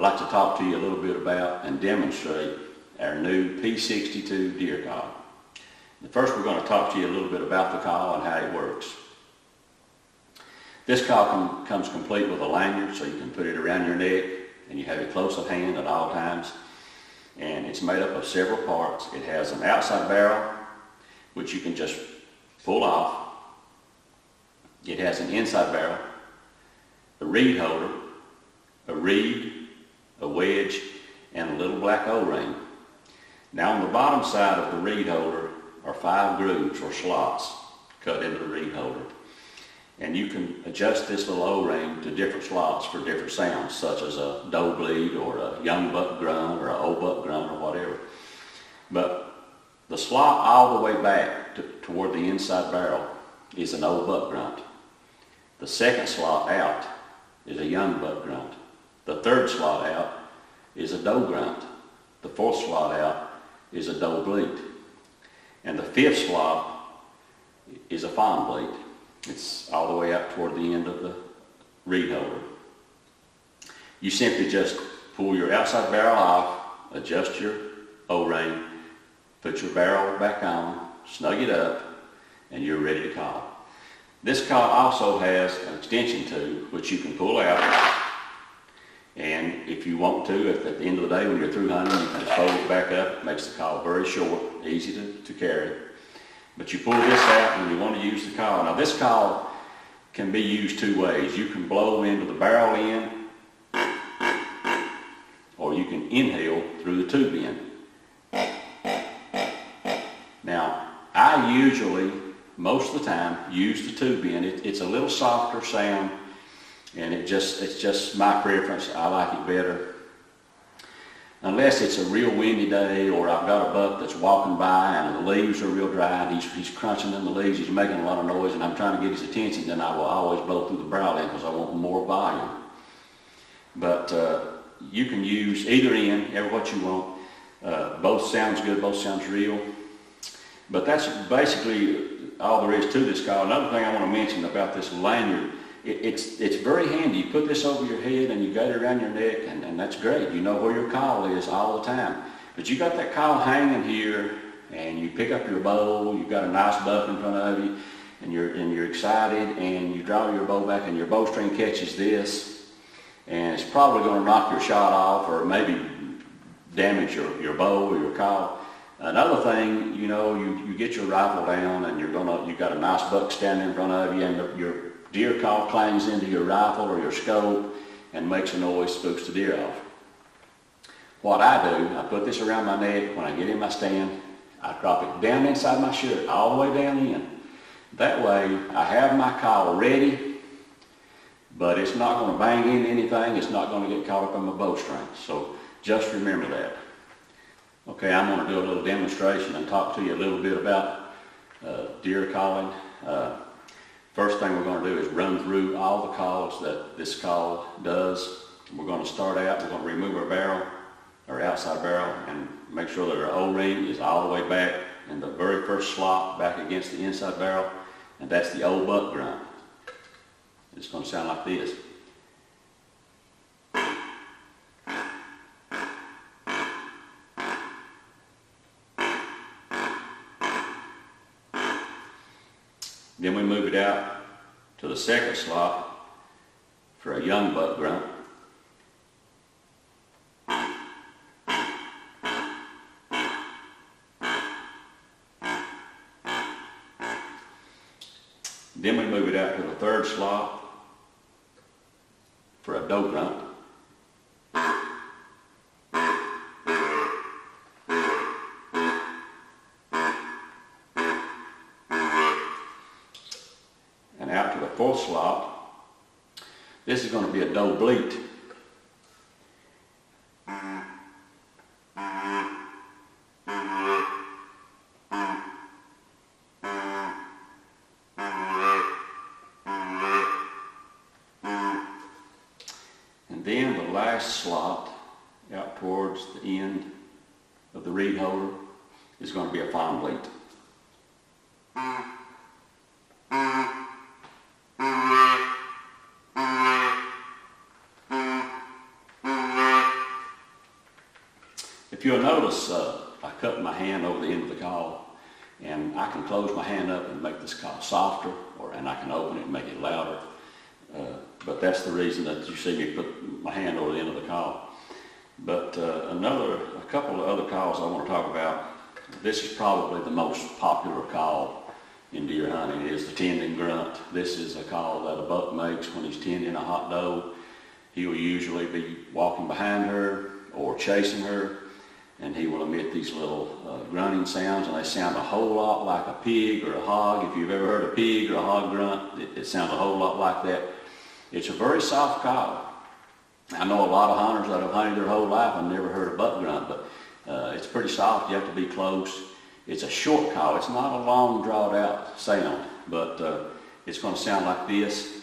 I'd like to talk to you a little bit about and demonstrate our new P-62 deer call. First, we're going to talk to you a little bit about the call and how it works. This call comes complete with a lanyard, so you can put it around your neck and you have it close at hand at all times. And it's made up of several parts. It has an outside barrel, which you can just pull off. It has an inside barrel, a reed holder, a reed, a wedge, and a little black O-ring. Now on the bottom side of the reed holder are 5 grooves or slots cut into the reed holder. And you can adjust this little O-ring to different slots for different sounds, such as a doe bleat or a young buck grunt or an old buck grunt or whatever. But the slot all the way back toward the inside barrel is an old buck grunt. The second slot out is a young buck grunt. The third slot out is a doe grunt. The fourth slot out is a doe bleat. And the fifth slot is a fawn bleat. It's all the way out toward the end of the reed holder. You simply just pull your outside barrel off, adjust your O-ring, put your barrel back on, snug it up, and you're ready to call. This call also has an extension tube which you can pull out, and if you want to, at the end of the day when you're through hunting, you can just fold it back up. It makes the call very short, easy to carry. But you pull this out when you want to use the call. Now this call can be used two ways. You can blow into the barrel end, or you can inhale through the tube end. Now I usually, most of the time, use the tube end. It's a little softer sound, and it's just my preference. I like it better. Unless it's a real windy day, or I've got a buck that's walking by and the leaves are real dry and he's crunching in the leaves, he's making a lot of noise, and I'm trying to get his attention, then I will always blow through the barrel end because I want more volume. But you can use either end, ever what you want. Both sounds good, both sounds real. But that's basically all there is to this call. Another thing I want to mention about this lanyard, it's very handy. You put this over your head and you got it around your neck, and that's great. You know where your call is all the time. But you got that call hanging here, and you pick up your bow, you've got a nice buck in front of you, and you're excited, and you draw your bow back and your bowstring catches this, and it's probably going to knock your shot off or maybe damage your bow or your call. Another thing, you know, you get your rifle down and you've got a nice buck standing in front of you, and your deer call clangs into your rifle or your scope and makes a noise, spooks the deer off. What I do, I put this around my neck. When I get in my stand, I drop it down inside my shirt, all the way down in. That way, I have my call ready, but it's not going to bang into anything. It's not going to get caught up on my bowstring. So just remember that. Okay, I'm going to do a little demonstration and talk to you a little bit about deer calling. First thing we're going to do is run through all the calls that this call does. We're going to start out, we're going to remove our barrel, our outside barrel, and make sure that our O-ring is all the way back in the very first slot back against the inside barrel, and that's the old buck grunt. It's going to sound like this. Then we move it out to the second slot for a young buck grunt. Then we move it out to the third slot for a doe grunt. And out to the fourth slot, this is going to be a doe bleat. And then the last slot out towards the end of the reed holder is going to be a fawn bleat. I cut my hand over the end of the call, and I can close my hand up and make this call softer, and I can open it and make it louder. But that's the reason that you see me put my hand over the end of the call. But a couple of other calls I want to talk about. This is probably the most popular call in deer hunting, is the tending grunt. This is a call that a buck makes when he's tending a hot doe. He will usually be walking behind her or chasing her, and he will emit these little grunting sounds, and they sound a whole lot like a pig or a hog. If you've ever heard a pig or a hog grunt, it sounds a whole lot like that. It's a very soft call. I know a lot of hunters that have hunted their whole life and never heard a buck grunt, but it's pretty soft. You have to be close. It's a short call. It's not a long, drawn out sound, but it's going to sound like this.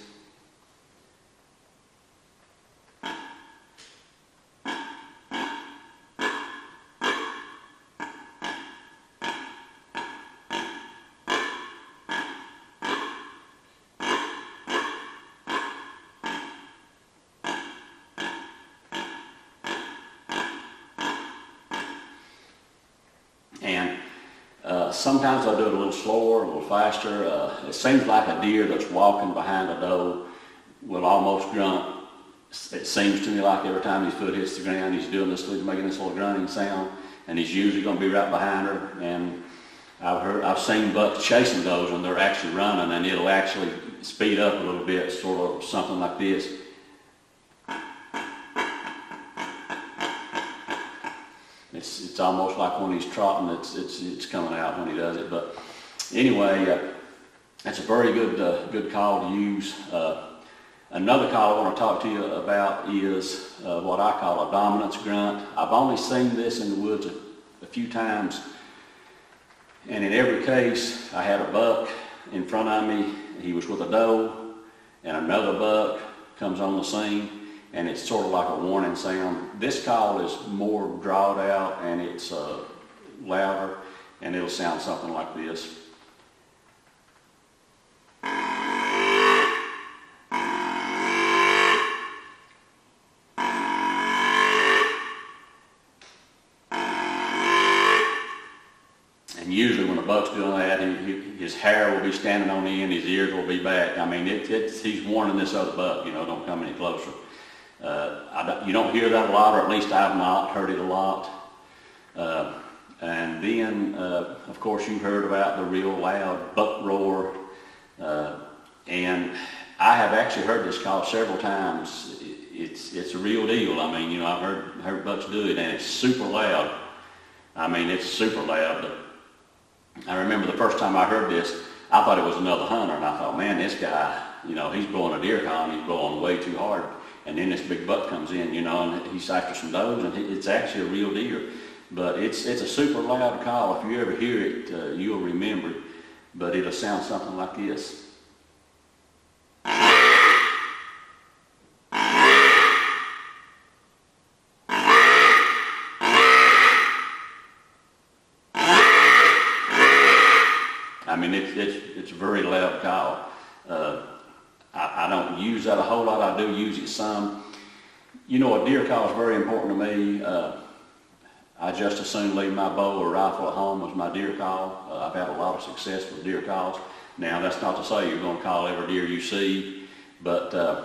And sometimes I'll do it a little slower, a little faster. It seems like a deer that's walking behind a doe will almost grunt. It seems to me like every time his foot hits the ground, he's doing this, making this little grunting sound, and he's usually going to be right behind her. And I've seen bucks chasing does, and they're actually running, and it'll actually speed up a little bit, sort of something like this. It's almost like when he's trotting, it's coming out when he does it. But anyway, that's a very good call to use. Another call I want to talk to you about is what I call a dominance grunt. I've only seen this in the woods a few times, and in every case I had a buck in front of me. He was with a doe, and another buck comes on the scene, and it's sort of like a warning sound. This call is more drawn out, and it's louder, and it'll sound something like this. And usually when a buck's doing that, his hair will be standing on end, his ears will be back. I mean, he's warning this other buck, don't come any closer. You don't hear that a lot, or at least I've not heard it a lot. And then, of course, you've heard about the real loud buck roar. And I have actually heard this call several times. It's a real deal. I mean, I've heard bucks do it, and it's super loud. I mean, it's super loud. But I remember the first time I heard this, I thought it was another hunter, and I thought, man, this guy, he's blowing a deer call, and he's blowing way too hard. And then this big buck comes in, and he's after some does, and it's actually a real deer. But it's a super loud call. If you ever hear it, you'll remember it. But it'll sound something like this. I mean, it's a very loud call. I don't use that a whole lot. I do use it some. A deer call is very important to me. I just as soon leave my bow or rifle at home as my deer call. I've had a lot of success with deer calls. Now, that's not to say you're going to call every deer you see, but I've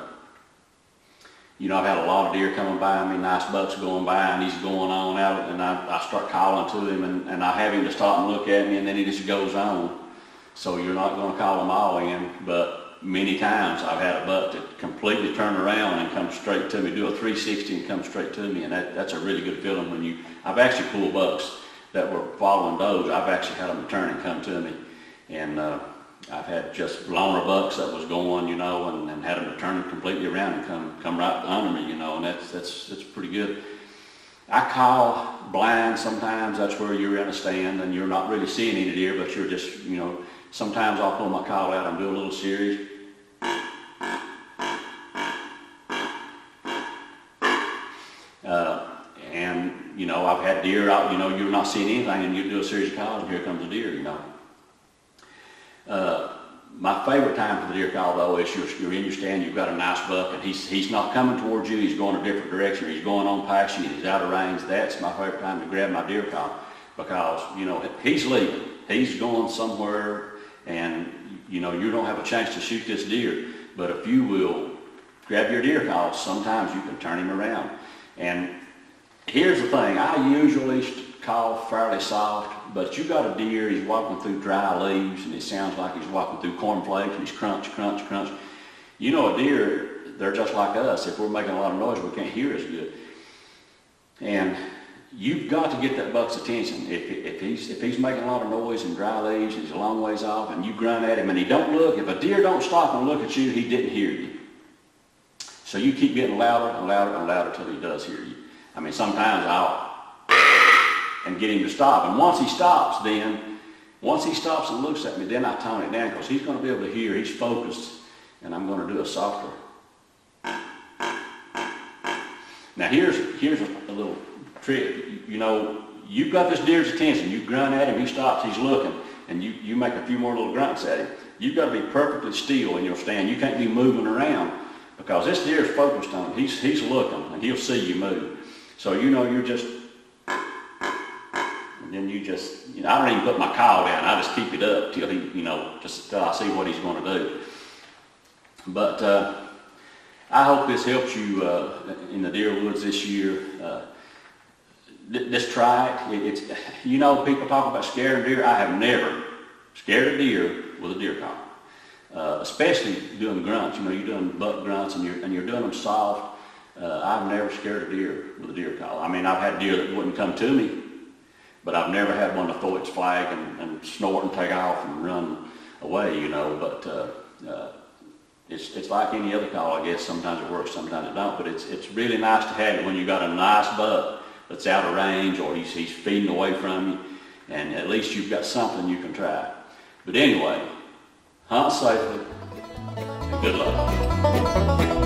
had a lot of deer coming by me, nice bucks going by, and he's going on out, and I start calling to him, and I have him to stop and look at me, and then he just goes on. So you're not going to call them all in, but many times I've had a buck that completely turn around and come straight to me, do a 360 and come straight to me, and that's a really good feeling when I've actually pulled bucks that were following does. I've actually had them turn and come to me, and I've had just loner bucks that was going, and had them turn completely around and come right under me, and that's pretty good. I call blind sometimes. That's where you're in a stand and you're not really seeing any deer, but you're just, sometimes I'll pull my call out and do a little series. And, I've had deer out, you're not seeing anything, and you do a series of calls, and here comes a deer, My favorite time for the deer call though is you're in your stand, you've got a nice buck, and he's not coming towards you, he's going a different direction, he's going on past you, and he's out of range. That's my favorite time to grab my deer call, because, you know, he's leaving, he's going somewhere, and, you know, you don't have a chance to shoot this deer. But if you will grab your deer call, sometimes you can turn him around. And here's the thing, I usually call fairly soft, but you got a deer, he's walking through dry leaves, and it sounds like he's walking through cornflakes, and he's crunch, crunch, crunch. You know, a deer, they're just like us. If we're making a lot of noise, we can't hear as good. And you've got to get that buck's attention. If he's making a lot of noise in dry leaves, and he's a long ways off, and you grunt at him, and he don't look, if a deer don't stop and look at you, he didn't hear you. So you keep getting louder and louder and louder till he does hear you. I mean, sometimes I'll and get him to stop. And once he stops and looks at me, then I tone it down, because he's going to be able to hear, he's focused, and I'm going to do a softer. Now here's a little trick. You know, you've got this deer's attention, you grunt at him, he stops, he's looking, and you make a few more little grunts at him. You've got to be perfectly still in your stand. You can't be moving around, because this deer's focused on it. He's looking, and he'll see you move. So, you know, you're just, and then you just, you know, I don't even put my call down. I just keep it up till he, you know, just till I see what he's going to do. But I hope this helps you in the deer woods this year. Just try it. It's, you know, people talk about scaring deer. I have never scared a deer with a deer call, especially doing grunts. You know, you're doing buck grunts, and you're doing them soft. I've never scared a deer with a deer call. I mean, I've had deer that wouldn't come to me, but I've never had one to throw its flag and snort and take off and run away, you know. But it's like any other call, I guess. Sometimes it works, sometimes it don't. But it's really nice to have it when you got a nice buck that's out of range, or he's feeding away from you, and at least you've got something you can try. But anyway, hunt safely, and good luck.